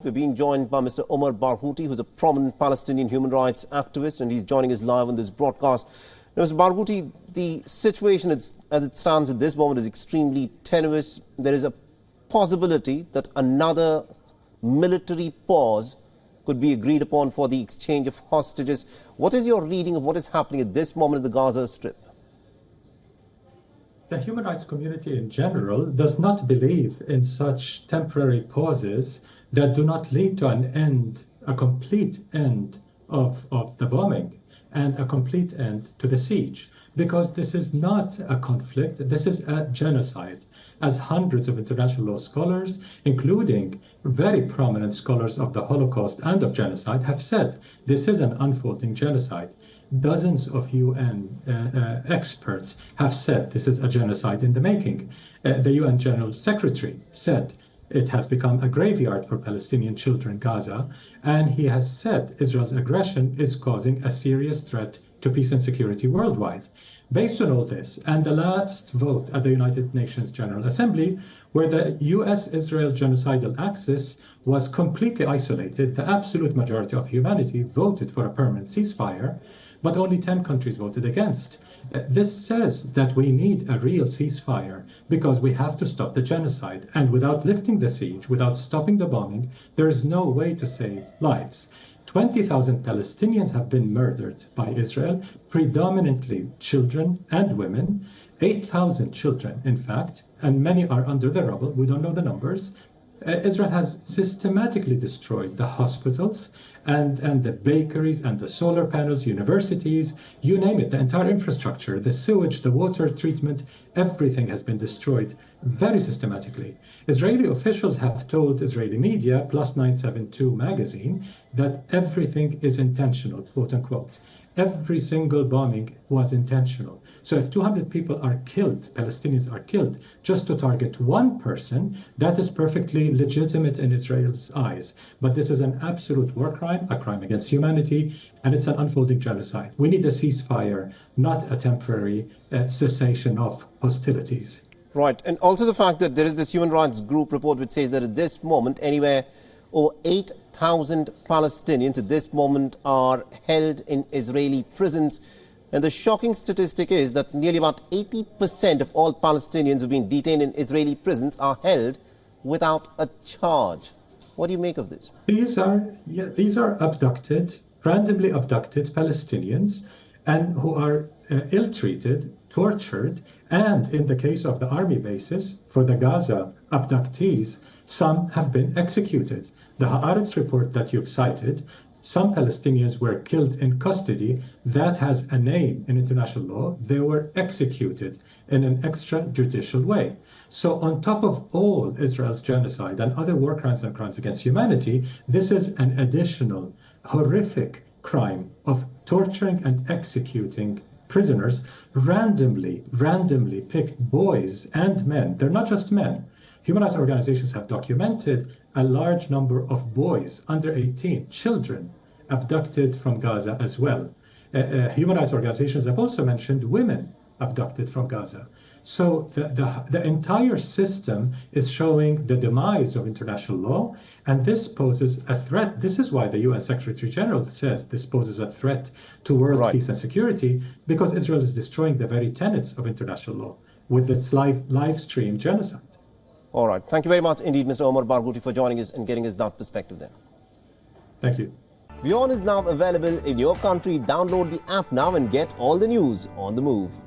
We're being joined by Mr. Omar Barghouti, who's a prominent Palestinian human rights activist, and he's joining us live on this broadcast. Now, Mr. Barghouti, the situation as it stands at this moment is extremely tenuous. There is a possibility that another military pause could be agreed upon for the exchange of hostages. What is your reading of what is happening at this moment in the Gaza Strip? The human rights community in general does not believe in such temporary pauses that do not lead to an end, a complete end of the bombing and a complete end to the siege. Because this is not a conflict, this is a genocide. As hundreds of international law scholars, including very prominent scholars of the Holocaust and of genocide, have said this is an unfolding genocide. Dozens of UN experts have said this is a genocide in the making. The UN General Secretary said it has become a graveyard for Palestinian children in Gaza, and he has said Israel's aggression is causing a serious threat to peace and security worldwide. Based on all this, and the last vote at the United Nations General Assembly, where the US-Israel genocidal axis was completely isolated, the absolute majority of humanity voted for a permanent ceasefire, but only 10 countries voted against. This says that we need a real ceasefire because we have to stop the genocide. And without lifting the siege, without stopping the bombing, there is no way to save lives. 20,000 Palestinians have been murdered by Israel, predominantly children and women. 8,000 children, in fact, and many are under the rubble. We don't know the numbers. Israel has systematically destroyed the hospitals and the bakeries and the solar panels, universities, you name it, the entire infrastructure, the sewage, the water treatment, everything has been destroyed very systematically. Israeli officials have told Israeli media, Plus 972 magazine, that everything is intentional, quote unquote. Every single bombing was intentional. So if 200 people are killed, Palestinians are killed, just to target one person, that is perfectly legitimate in Israel's eyes. But this is an absolute war crime, a crime against humanity, and it's an unfolding genocide. We need a ceasefire, not a temporary cessation of hostilities. Right, and also the fact that there is this human rights group report which says that at this moment, anywhere over 8,000 Palestinians at this moment are held in Israeli prisons. And the shocking statistic is that nearly about 80% of all Palestinians who are being detained in Israeli prisons are held without a charge. What do you make of this? These are abducted, randomly abducted Palestinians, and who are ill-treated, tortured, and in the case of the army bases, for the Gaza abductees, some have been executed. The Haaretz report that you've cited, some Palestinians were killed in custody. That has a name in international law. They were executed in an extrajudicial way. So on top of all Israel's genocide and other war crimes and crimes against humanity, this is an additional horrific crime of torturing and executing prisoners, randomly picked boys and men. They're not just men. Human rights organizations have documented a large number of boys under 18, children, abducted from Gaza as well. Human rights organizations have also mentioned women abducted from Gaza. So the entire system is showing the demise of international law, and this poses a threat. This is why the UN Secretary General says this poses a threat to world peace and security, because Israel is destroying the very tenets of international law with its live stream genocide. All right. Thank you very much indeed, Mr. Omar Barghouti, for joining us and getting us that perspective there. Thank you. WION is now available in your country. Download the app now and get all the news on the move.